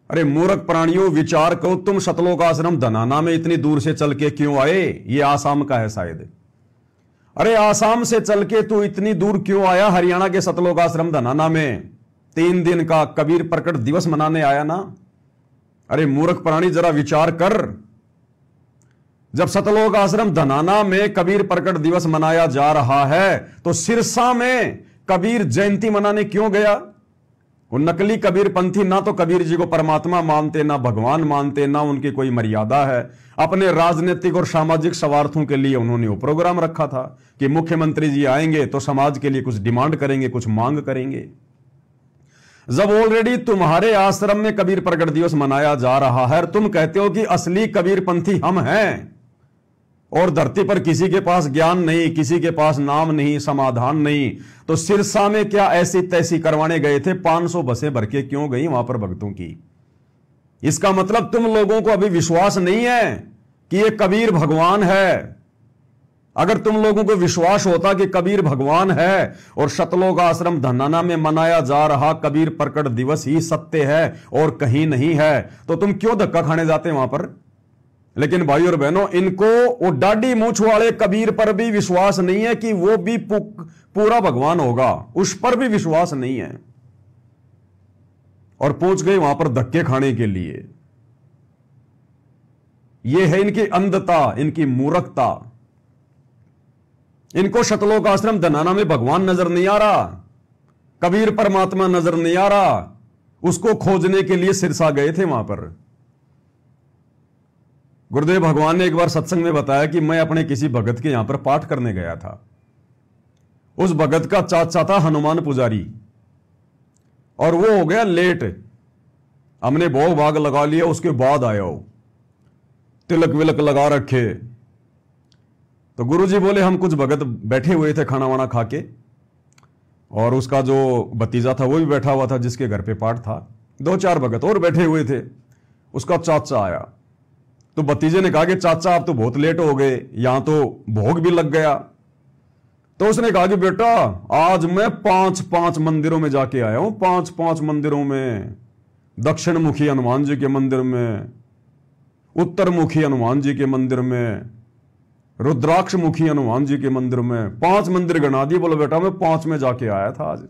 अरे मूर्ख प्राणियों, विचार करो, तुम सतलोक आश्रम धनाना में इतनी दूर से चल के क्यों आए? ये आसाम का है शायद। अरे आसाम से चल के तू इतनी दूर क्यों आया? हरियाणा के सतलोक आश्रम धनाना में 3 दिन का कबीर प्रकट दिवस मनाने आया ना? अरे मूर्ख प्राणी, जरा विचार कर। जब सतलोक आश्रम धनाना में कबीर प्रकट दिवस मनाया जा रहा है तो सिरसा में कबीर जयंती मनाने क्यों गया? वो नकली कबीर पंथी ना तो कबीर जी को परमात्मा मानते, ना भगवान मानते, ना उनकी कोई मर्यादा है। अपने राजनीतिक और सामाजिक स्वार्थों के लिए उन्होंने वो प्रोग्राम रखा था कि मुख्यमंत्री जी आएंगे तो समाज के लिए कुछ डिमांड करेंगे, कुछ मांग करेंगे। जब ऑलरेडी तुम्हारे आश्रम में कबीर प्रकट दिवस मनाया जा रहा है, तुम कहते हो कि असली कबीर पंथी हम हैं और धरती पर किसी के पास ज्ञान नहीं, किसी के पास नाम नहीं, समाधान नहीं, तो सिरसा में क्या ऐसी तैसी करवाने गए थे? 500 बसें भर के क्यों गई वहां पर भक्तों की? इसका मतलब तुम लोगों को अभी विश्वास नहीं है कि ये कबीर भगवान है। अगर तुम लोगों को विश्वास होता कि कबीर भगवान है और सतलोक आश्रम धनाना में मनाया जा रहा कबीर प्रकट दिवस ही सत्य है और कहीं नहीं है, तो तुम क्यों धक्का खाने जाते वहां पर? लेकिन भाई और बहनों, इनको वो डाडी मूछ वाले कबीर पर भी विश्वास नहीं है कि वो भी पूरा भगवान होगा, उस पर भी विश्वास नहीं है और पहुंच गए वहां पर धक्के खाने के लिए। यह है इनकी अंधता, इनकी मूर्खता। इनको सतलोक आश्रम धनाना में भगवान नजर नहीं आ रहा, कबीर परमात्मा नजर नहीं आ रहा। उसको खोजने के लिए सिरसा गए थे वहां पर। गुरुदेव भगवान ने एक बार सत्संग में बताया कि मैं अपने किसी भगत के यहां पर पाठ करने गया था। उस भगत का चाचा था हनुमान पुजारी और वो हो गया लेट। हमने भोग भाग लगा लिया, उसके बाद आया हो, तिलक विलक लगा रखे। तो गुरुजी बोले हम कुछ भगत बैठे हुए थे खाना वाना खा के, और उसका जो भतीजा था वो भी बैठा हुआ था जिसके घर पे पाठ था। 2-4 भगत और बैठे हुए थे। उसका चाचा आया तो भतीजे ने कहा कि चाचा आप तो बहुत लेट हो गए, यहां तो भोग भी लग गया। तो उसने कहा कि बेटा आज मैं 5-5 मंदिरों में जाके आया हूं, 5-5 मंदिरों में, दक्षिण मुखी हनुमान जी के मंदिर में, उत्तर मुखी हनुमान जी के मंदिर में, रुद्राक्ष मुखी हनुमान जी के मंदिर में, 5 मंदिर गणा दिए। बोलो बेटा मैं 5 में जाके आया था आज,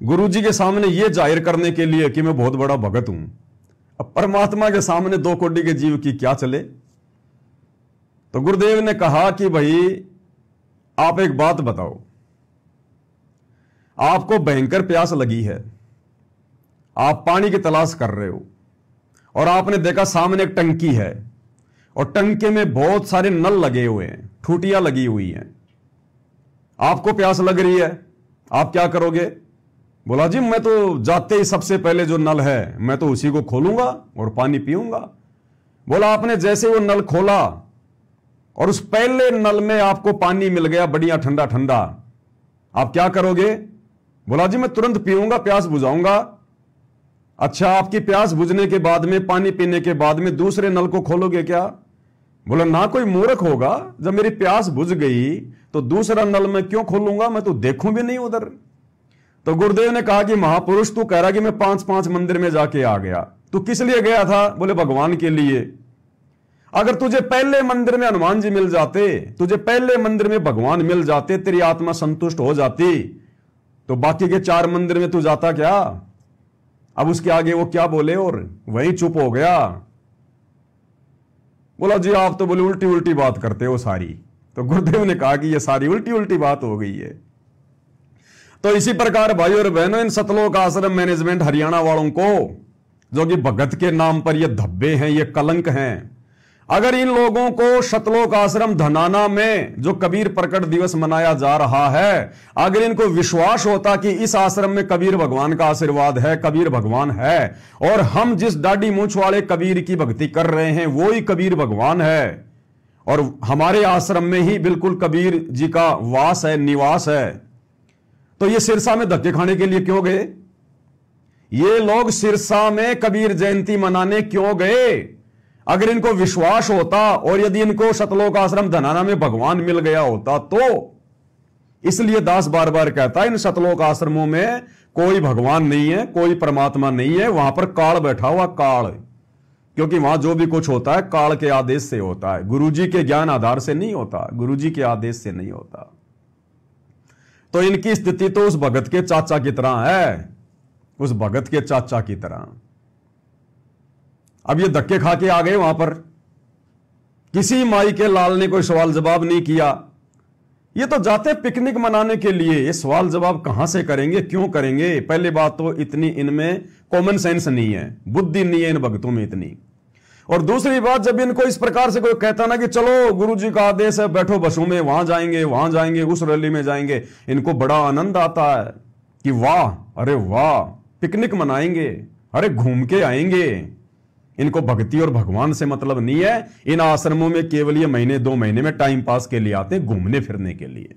गुरुजी के सामने ये जाहिर करने के लिए कि मैं बहुत बड़ा भगत हूं। अब परमात्मा के सामने 2 कोटि के जीव की क्या चले? तो गुरुदेव ने कहा कि भाई आप एक बात बताओ, आपको भयंकर प्यास लगी है, आप पानी की तलाश कर रहे हो और आपने देखा सामने एक टंकी है और टंकी में बहुत सारे नल लगे हुए हैं, ठूटियां लगी हुई हैं। आपको प्यास लग रही है, आप क्या करोगे? बोला जी मैं तो जाते ही सबसे पहले जो नल है मैं तो उसी को खोलूंगा और पानी पीऊंगा। बोला आपने जैसे वो नल खोला और उस पहले नल में आपको पानी मिल गया बढ़िया ठंडा ठंडा, आप क्या करोगे? बोला जी मैं तुरंत पीऊंगा, प्यास बुझाऊंगा। अच्छा आपकी प्यास बुझने के बाद में, पानी पीने के बाद में दूसरे नल को खोलोगे क्या? बोला ना कोई मूर्ख होगा, जब मेरी प्यास बुझ गई तो दूसरा नल मैं क्यों खोलूंगा, मैं तो देखूं भी नहीं उधर। तो गुरुदेव ने कहा कि महापुरुष तू कह रहा कि मैं 5-5 मंदिर में जाके आ गया, तू किस लिए गया था? बोले भगवान के लिए। अगर तुझे पहले मंदिर में हनुमान जी मिल जाते, तुझे पहले मंदिर में भगवान मिल जाते, तेरी आत्मा संतुष्ट हो जाती, तो बाकी के 4 मंदिर में तू जाता क्या? अब उसके आगे वो क्या बोले और वहीं चुप हो गया। बोला जी आप तो बोले उल्टी उल्टी बात करते हो सारी। तो गुरुदेव ने कहा कि ये सारी उल्टी उल्टी बात हो गई है। तो इसी प्रकार भाई और बहनों, इन सतलोक आश्रम मैनेजमेंट हरियाणा वालों को, जो कि भगत के नाम पर ये धब्बे हैं, ये कलंक हैं, अगर इन लोगों को सतलोक आश्रम धनाना में जो कबीर प्रकट दिवस मनाया जा रहा है, अगर इनको विश्वास होता कि इस आश्रम में कबीर भगवान का आशीर्वाद है, कबीर भगवान है और हम जिस दाढ़ी मूंछ वाले कबीर की भक्ति कर रहे हैं वो ही कबीर भगवान है और हमारे आश्रम में ही बिल्कुल कबीर जी का वास है, निवास है, तो ये सिरसा में धक्के खाने के लिए क्यों गए? ये लोग सिरसा में कबीर जयंती मनाने क्यों गए? अगर इनको विश्वास होता और यदि इनको सतलोक आश्रम धनाना में भगवान मिल गया होता तो। इसलिए दास बार बार कहता है इन सतलोक आश्रमों में कोई भगवान नहीं है, कोई परमात्मा नहीं है, वहां पर काल बैठा हुआ, काल। क्योंकि वहां जो भी कुछ होता है काल के आदेश से होता है, गुरुजी के ज्ञान आधार से नहीं होता, गुरुजी के आदेश से नहीं होता। तो इनकी स्थिति तो उस भगत के चाचा की तरह है, उस भगत के चाचा की तरह। अब ये धक्के खा के आ गए वहां पर, किसी माई के लाल ने कोई सवाल जवाब नहीं किया। ये तो जाते पिकनिक मनाने के लिए, ये सवाल जवाब कहां से करेंगे, क्यों करेंगे? पहली बात तो इतनी इनमें कॉमन सेंस नहीं है, बुद्धि नहीं है इन भक्तों में इतनी। और दूसरी बात, जब इनको इस प्रकार से कोई कहता ना कि चलो गुरुजी का आदेश है, बैठो बसों में, वहां जाएंगे, उस रैली में जाएंगे, इनको बड़ा आनंद आता है कि वाह, अरे वाह, पिकनिक मनाएंगे, अरे घूम के आएंगे। इनको भक्ति और भगवान से मतलब नहीं है। इन आश्रमों में केवल ये महीने 2 महीने में टाइम पास के लिए आते हैं, घूमने फिरने के लिए।